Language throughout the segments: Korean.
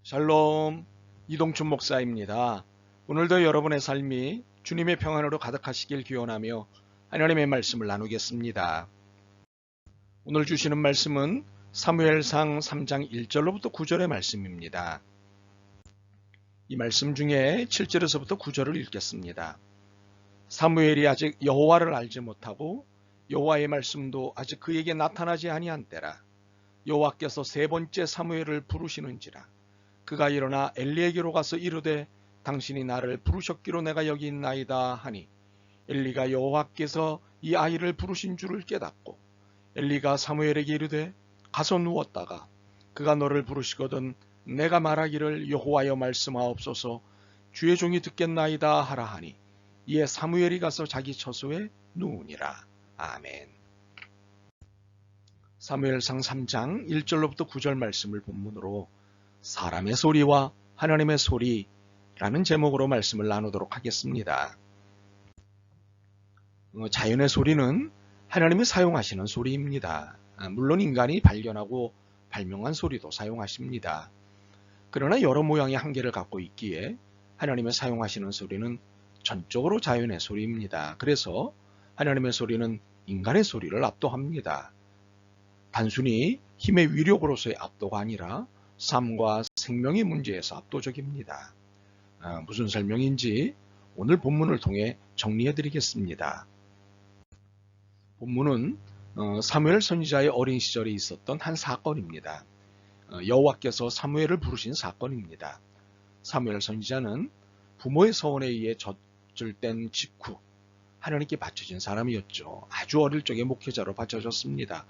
샬롬, 이동춘 목사입니다. 오늘도 여러분의 삶이 주님의 평안으로 가득하시길 기원하며 하나님의 말씀을 나누겠습니다. 오늘 주시는 말씀은 사무엘상 3장 1절로부터 9절의 말씀입니다. 이 말씀 중에 7절에서부터 9절을 읽겠습니다. 사무엘이 아직 여호와를 알지 못하고 여호와의 말씀도 아직 그에게 나타나지 아니한 때라. 여호와께서 세 번째 사무엘을 부르시는지라. 그가 일어나 엘리에게로 가서 이르되 당신이 나를 부르셨기로 내가 여기 있나이다 하니 엘리가 여호와께서 이 아이를 부르신 줄을 깨닫고 엘리가 사무엘에게 이르되 가서 누웠다가 그가 너를 부르시거든 내가 말하기를 여호와여 말씀하옵소서 주의 종이 듣겠나이다 하라 하니 이에 사무엘이 가서 자기 처소에 누우니라. 아멘. 사무엘상 3장 1절로부터 9절 말씀을 본문으로 사람의 소리와 하나님의 소리라는 제목으로 말씀을 나누도록 하겠습니다. 자연의 소리는 하나님이 사용하시는 소리입니다. 물론 인간이 발견하고 발명한 소리도 사용하십니다. 그러나 여러 모양의 한계를 갖고 있기에 하나님의 사용하시는 소리는 전적으로 자연의 소리입니다. 그래서 하나님의 소리는 인간의 소리를 압도합니다. 단순히 힘의 위력으로서의 압도가 아니라 삶과 생명의 문제에서 압도적입니다. 무슨 설명인지 오늘 본문을 통해 정리해 드리겠습니다. 본문은 사무엘 선지자의 어린 시절에 있었던 한 사건입니다. 여호와께서 사무엘을 부르신 사건입니다. 사무엘 선지자는 부모의 서원에 의해 젖을뗀 직후 하나님께 바쳐진 사람이었죠. 아주 어릴 적에 목회자로 바쳐졌습니다.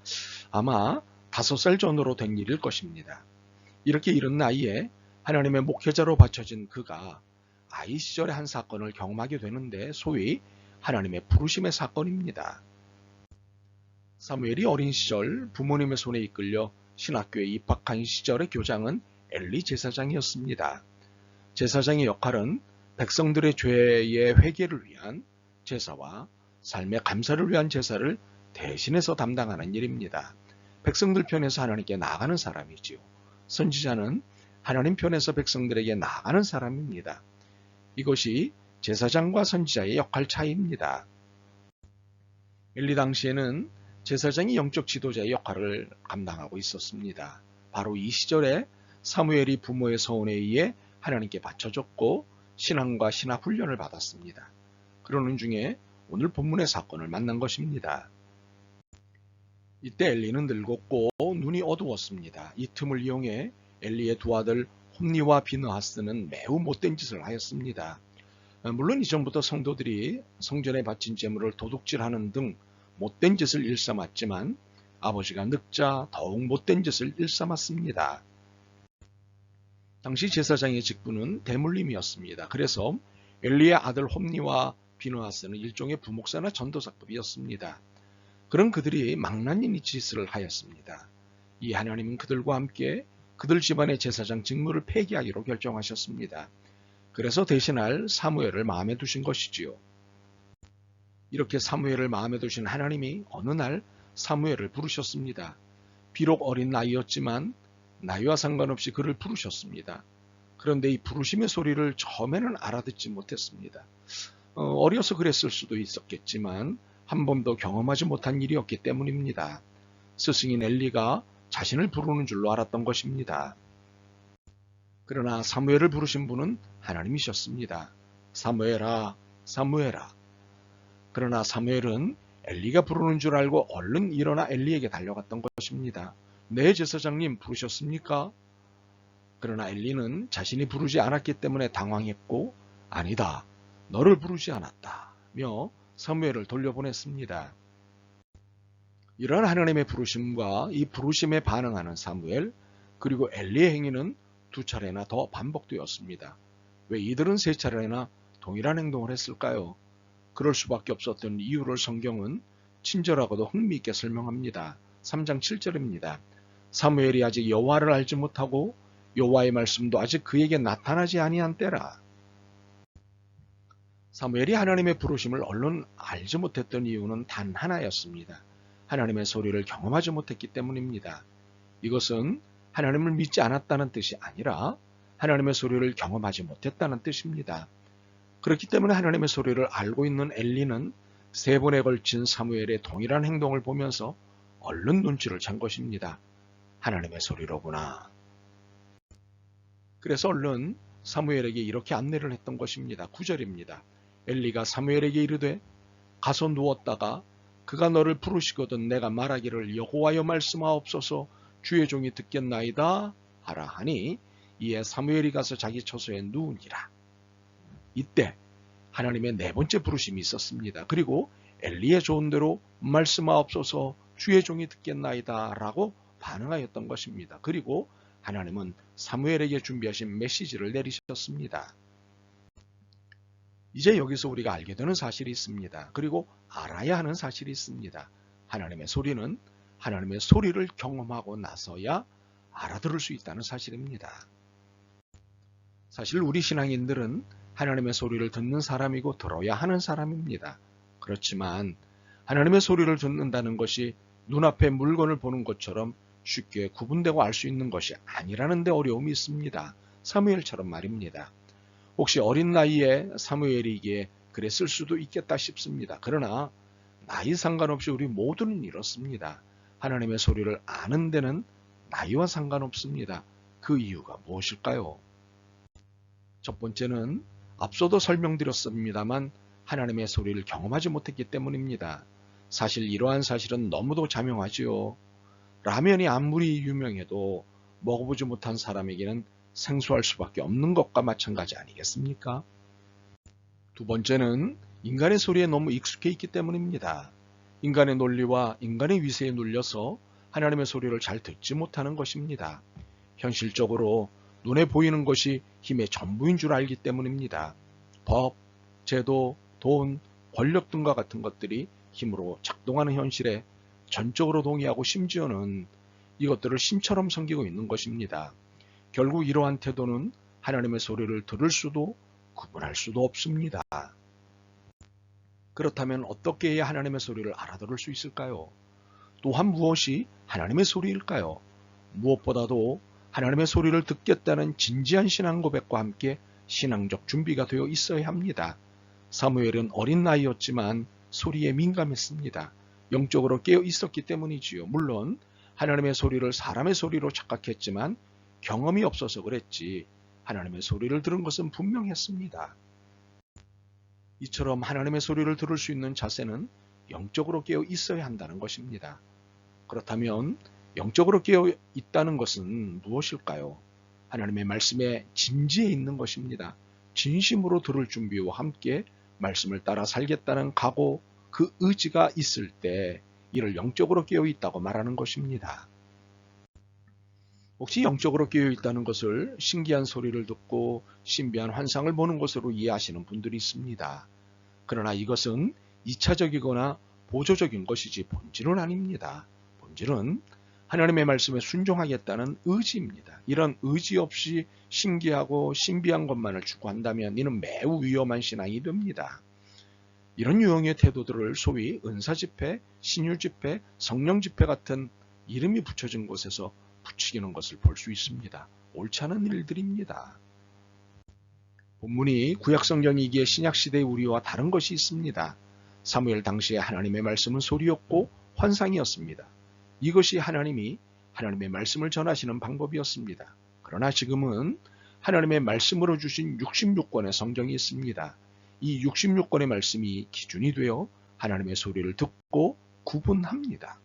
아마 5살 전후로 된 일일 것입니다. 이렇게 이른 나이에 하나님의 목회자로 바쳐진 그가 아이 시절의 한 사건을 경험하게 되는데 소위 하나님의 부르심의 사건입니다. 사무엘이 어린 시절 부모님의 손에 이끌려 신학교에 입학한 시절의 교장은 엘리 제사장이었습니다. 제사장의 역할은 백성들의 죄의 회개를 위한 제사와 삶의 감사를 위한 제사를 대신해서 담당하는 일입니다. 백성들 편에서 하나님께 나아가는 사람이지요. 선지자는 하나님 편에서 백성들에게 나아가는 사람입니다. 이것이 제사장과 선지자의 역할 차이입니다. 엘리 당시에는 제사장이 영적 지도자의 역할을 감당하고 있었습니다. 바로 이 시절에 사무엘이 부모의 서원에 의해 하나님께 바쳐졌고 신앙과 신학 훈련을 받았습니다. 그러는 중에 오늘 본문의 사건을 만난 것입니다. 이때 엘리는 늙었고 눈이 어두웠습니다. 이 틈을 이용해 엘리의 두 아들 홈니와 비느하스는 매우 못된 짓을 하였습니다. 물론 이전부터 성도들이 성전에 바친 제물을 도둑질하는 등 못된 짓을 일삼았지만 아버지가 늙자 더욱 못된 짓을 일삼았습니다. 당시 제사장의 직분은 대물림이었습니다. 그래서 엘리의 아들 홈니와 비느하스는 일종의 부목사나 전도사급이었습니다. 그런 그들이 망나니 짓을 하였습니다. 이 하나님은 그들과 함께 그들 집안의 제사장 직무를 폐기하기로 결정하셨습니다. 그래서 대신할 사무엘을 마음에 두신 것이지요. 이렇게 사무엘을 마음에 두신 하나님이 어느 날 사무엘을 부르셨습니다. 비록 어린 나이였지만 나이와 상관없이 그를 부르셨습니다. 그런데 이 부르심의 소리를 처음에는 알아듣지 못했습니다. 어려서 그랬을 수도 있었겠지만 한 번도 경험하지 못한 일이었기 때문입니다. 스승인 엘리가 자신을 부르는 줄로 알았던 것입니다. 그러나 사무엘을 부르신 분은 하나님이셨습니다. 사무엘아, 사무엘아. 그러나 사무엘은 엘리가 부르는 줄 알고 얼른 일어나 엘리에게 달려갔던 것입니다. 네, 제사장님 부르셨습니까? 그러나 엘리는 자신이 부르지 않았기 때문에 당황했고 아니다, 너를 부르지 않았다며 사무엘을 돌려보냈습니다. 이런 하나님의 부르심과 이 부르심에 반응하는 사무엘 그리고 엘리의 행위는 2차례나 더 반복되었습니다. 왜 이들은 3차례나 동일한 행동을 했을까요? 그럴 수밖에 없었던 이유를 성경은 친절하고도 흥미있게 설명합니다. 3장 7절입니다. 사무엘이 아직 여호와를 알지 못하고 여호와의 말씀도 아직 그에게 나타나지 아니한 때라. 사무엘이 하나님의 부르심을 얼른 알지 못했던 이유는 단 하나였습니다. 하나님의 소리를 경험하지 못했기 때문입니다. 이것은 하나님을 믿지 않았다는 뜻이 아니라 하나님의 소리를 경험하지 못했다는 뜻입니다. 그렇기 때문에 하나님의 소리를 알고 있는 엘리는 3번에 걸친 사무엘의 동일한 행동을 보면서 얼른 눈치를 챈 것입니다. 하나님의 소리로구나. 그래서 얼른 사무엘에게 이렇게 안내를 했던 것입니다. 9절입니다. 엘리가 사무엘에게 이르되 가서 누웠다가 그가 너를 부르시거든 내가 말하기를 여호와여 말씀하옵소서 주의 종이 듣겠나이다 하라 하니 이에 사무엘이 가서 자기 처소에 누우니라. 이때 하나님의 4번째 부르심이 있었습니다. 그리고 엘리의 조언대로 말씀하옵소서 주의 종이 듣겠나이다 라고 반응하였던 것입니다. 그리고 하나님은 사무엘에게 준비하신 메시지를 내리셨습니다. 이제 여기서 우리가 알게 되는 사실이 있습니다. 그리고 알아야 하는 사실이 있습니다. 하나님의 소리는 하나님의 소리를 경험하고 나서야 알아들을 수 있다는 사실입니다. 사실 우리 신앙인들은 하나님의 소리를 듣는 사람이고 들어야 하는 사람입니다. 그렇지만 하나님의 소리를 듣는다는 것이 눈앞에 물건을 보는 것처럼 쉽게 구분되고 알 수 있는 것이 아니라는 데 어려움이 있습니다. 사무엘처럼 말입니다. 혹시 어린 나이에 사무엘이기에 그랬을 수도 있겠다 싶습니다. 그러나 나이 상관없이 우리 모두는 이렇습니다. 하나님의 소리를 아는 데는 나이와 상관없습니다. 그 이유가 무엇일까요? 첫 번째는 앞서도 설명드렸습니다만 하나님의 소리를 경험하지 못했기 때문입니다. 사실 이러한 사실은 너무도 자명하지요. 라면이 아무리 유명해도 먹어보지 못한 사람에게는 생소할 수밖에 없는 것과 마찬가지 아니겠습니까? 두 번째는 인간의 소리에 너무 익숙해 있기 때문입니다. 인간의 논리와 인간의 위세에 눌려서 하나님의 소리를 잘 듣지 못하는 것입니다. 현실적으로 눈에 보이는 것이 힘의 전부인 줄 알기 때문입니다. 법, 제도, 돈, 권력 등과 같은 것들이 힘으로 작동하는 현실에 전적으로 동의하고 심지어는 이것들을 신처럼 섬기고 있는 것입니다. 결국 이러한 태도는 하나님의 소리를 들을 수도 구분할 수도 없습니다. 그렇다면 어떻게 해야 하나님의 소리를 알아들을 수 있을까요? 또한 무엇이 하나님의 소리일까요? 무엇보다도 하나님의 소리를 듣겠다는 진지한 신앙 고백과 함께 신앙적 준비가 되어 있어야 합니다. 사무엘은 어린 나이였지만 소리에 민감했습니다. 영적으로 깨어 있었기 때문이지요. 물론 하나님의 소리를 사람의 소리로 착각했지만 경험이 없어서 그랬지 하나님의 소리를 들은 것은 분명했습니다. 이처럼 하나님의 소리를 들을 수 있는 자세는 영적으로 깨어 있어야 한다는 것입니다. 그렇다면 영적으로 깨어 있다는 것은 무엇일까요? 하나님의 말씀에 진지해 있는 것입니다. 진심으로 들을 준비와 함께 말씀을 따라 살겠다는 각오, 그 의지가 있을 때 이를 영적으로 깨어 있다고 말하는 것입니다. 혹시 영적으로 깨어 있다는 것을 신기한 소리를 듣고 신비한 환상을 보는 것으로 이해하시는 분들이 있습니다. 그러나 이것은 2차적이거나 보조적인 것이지 본질은 아닙니다. 본질은 하나님의 말씀에 순종하겠다는 의지입니다. 이런 의지 없이 신기하고 신비한 것만을 추구한다면 이는 매우 위험한 신앙이 됩니다. 이런 유형의 태도들을 소위 은사집회, 신유집회, 성령집회 같은 이름이 붙여진 곳에서 부추기는 것을 볼 수 있습니다. 옳지 않은 일들입니다. 본문이 구약성경이기에 신약시대의 우리와 다른 것이 있습니다. 사무엘 당시에 하나님의 말씀은 소리였고 환상이었습니다. 이것이 하나님이 하나님의 말씀을 전하시는 방법이었습니다. 그러나 지금은 하나님의 말씀으로 주신 66권의 성경이 있습니다. 이 66권의 말씀이 기준이 되어 하나님의 소리를 듣고 구분합니다.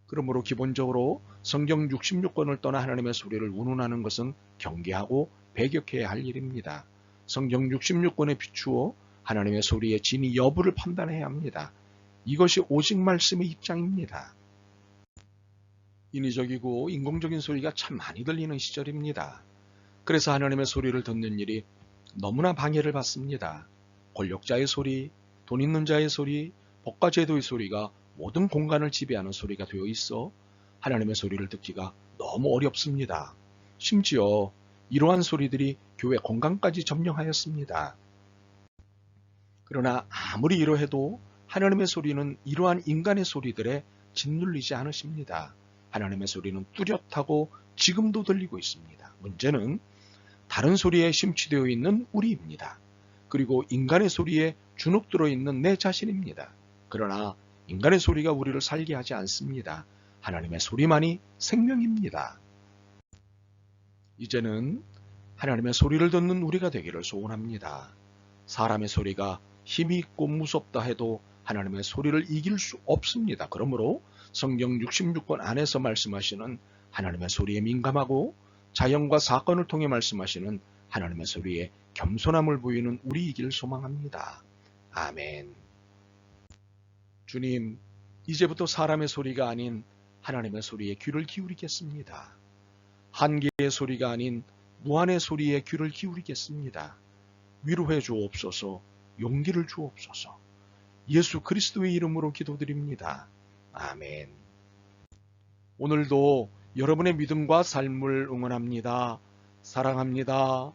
그러므로 기본적으로 성경 66권을 떠나 하나님의 소리를 운운하는 것은 경계하고 배격해야 할 일입니다. 성경 66권에 비추어 하나님의 소리의 진위 여부를 판단해야 합니다. 이것이 오직 말씀의 입장입니다. 인위적이고 인공적인 소리가 참 많이 들리는 시절입니다. 그래서 하나님의 소리를 듣는 일이 너무나 방해를 받습니다. 권력자의 소리, 돈 있는 자의 소리, 법과 제도의 소리가 모든 공간을 지배하는 소리가 되어 있어 하나님의 소리를 듣기가 너무 어렵습니다. 심지어 이러한 소리들이 교회 공간까지 점령하였습니다. 그러나 아무리 이러해도 하나님의 소리는 이러한 인간의 소리들에 짓눌리지 않으십니다. 하나님의 소리는 뚜렷하고 지금도 들리고 있습니다. 문제는 다른 소리에 심취되어 있는 우리입니다. 그리고 인간의 소리에 주눅들어 있는 내 자신입니다. 그러나 인간의 소리가 우리를 살게 하지 않습니다. 하나님의 소리만이 생명입니다. 이제는 하나님의 소리를 듣는 우리가 되기를 소원합니다. 사람의 소리가 힘이 있고 무섭다 해도 하나님의 소리를 이길 수 없습니다. 그러므로 성경 66권 안에서 말씀하시는 하나님의 소리에 민감하고 자연과 사건을 통해 말씀하시는 하나님의 소리에 겸손함을 보이는 우리이길 소망합니다. 아멘. 주님, 이제부터 사람의 소리가 아닌 하나님의 소리에 귀를 기울이겠습니다. 한계의 소리가 아닌 무한의 소리에 귀를 기울이겠습니다. 위로해 주옵소서, 용기를 주옵소서. 예수 그리스도의 이름으로 기도드립니다. 아멘. 오늘도 여러분의 믿음과 삶을 응원합니다. 사랑합니다.